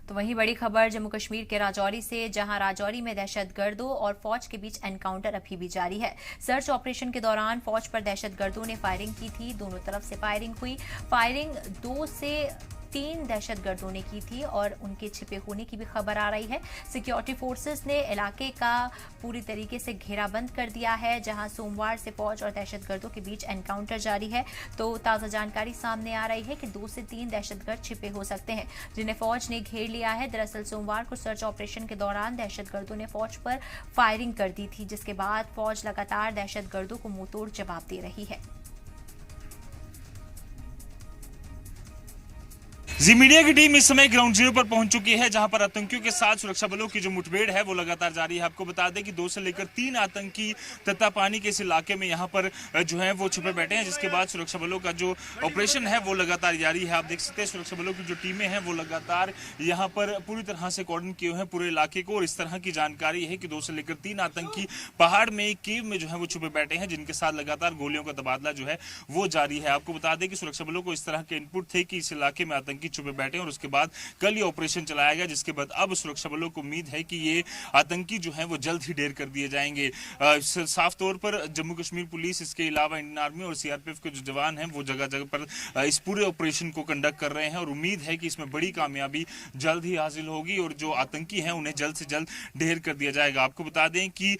तो वहीं बड़ी खबर जम्मू कश्मीर के राजौरी से, जहां राजौरी में दहशतगर्दों और फौज के बीच एनकाउंटर अभी भी जारी है। सर्च ऑपरेशन के दौरान फौज पर दहशतगर्दों ने फायरिंग की थी। दोनों तरफ से फायरिंग हुई। फायरिंग 2 से 3 दहशतगर्दों ने की थी और उनके छिपे होने की भी खबर आ रही है। सिक्योरिटी फोर्सेस ने इलाके का पूरी तरीके से घेराबंद कर दिया है, जहां सोमवार से फौज और दहशतगर्दों के बीच एनकाउंटर जारी है। तो ताजा जानकारी सामने आ रही है कि 2 से 3 दहशतगर्द छिपे हो सकते हैं, जिन्हें फौज ने घेर लिया है। दरअसल सोमवार को सर्च ऑपरेशन के दौरान दहशतगर्दों ने फौज पर फायरिंग कर दी थी, जिसके बाद फौज लगातार दहशतगर्दों को मुंहतोड़ जवाब दे रही है। जी मीडिया की टीम इस समय ग्राउंड जीरो पर पहुंच चुकी है, जहां पर आतंकियों के साथ सुरक्षा बलों की जो मुठभेड़ है वो लगातार जारी है। आपको बता दें कि 2 से लेकर 3 आतंकी तत्तापानी के इस इलाके में यहां पर जो है वो छुपे बैठे हैं, जिसके बाद सुरक्षा बलों का जो ऑपरेशन है वो लगातार जारी है। आप देख सकते हैं सुरक्षा बलों की जो टीमें हैं वो लगातार यहां पर पूरी तरह से कॉर्डन किए हुए हैं पूरे इलाके को। और इस तरह की जानकारी है कि 2 से लेकर 3 आतंकी पहाड़ में केव में जो है वो छुपे बैठे हैं, जिनके साथ लगातार गोलियों का तबादला जो है वो जारी है। आपको बता दें कि सुरक्षा बलों को इस तरह के इनपुट थे कि इस इलाके में आतंकी छुपे बैठे हैं और उसके बाद कल ये ऑपरेशन चलाया गया, जिसके बाद अब सुरक्षा बलों को उम्मीद है कि ये आतंकी जो है वो जल्द ही ढेर कर दिए जाएंगे। साफ तौर पर जम्मू कश्मीर पुलिस, इसके अलावा इंडियन आर्मी और सीआरपीएफ के जो जवान हैं वो जगह जगह पर इस पूरे ऑपरेशन को कंडक्ट कर रहे हैं और उम्मीद है कि इसमें बड़ी कामयाबी जल्द ही हासिल होगी और जो आतंकी हैं उन्हें जल्द से जल्द ढेर कर दिया जाएगा। आपको बता दें कि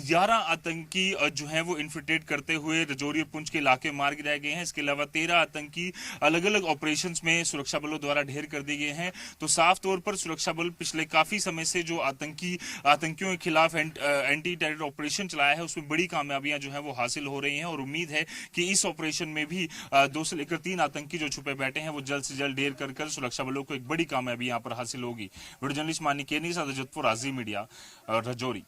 11 आतंकी जो है वो इन्फिल्ट्रेट करते हुए राजौरी और पुंछ के इलाके में मार गिराए गए हैं। इसके अलावा 13 आतंकी अलग अलग ऑपरेशंस में सुरक्षा बलों द्वारा ढेर कर दिए गए हैं। तो साफ तौर पर सुरक्षा बल पिछले काफी समय से जो आतंकियों के खिलाफ एंटी टेरर ऑपरेशन चलाया है उसमें बड़ी कामयाबियां जो है वो हासिल हो रही हैं और उम्मीद है कि इस ऑपरेशन में भी 2 से लेकर 3 आतंकी जो छुपे बैठे हैं वो जल्द से जल्द ढेर कर सुरक्षा बलों को एक बड़ी कामयाबी यहां पर हासिल होगी। वीडियो जर्नलिस्ट मानी केनी के साथ जतपुर आजी मीडिया राजौरी।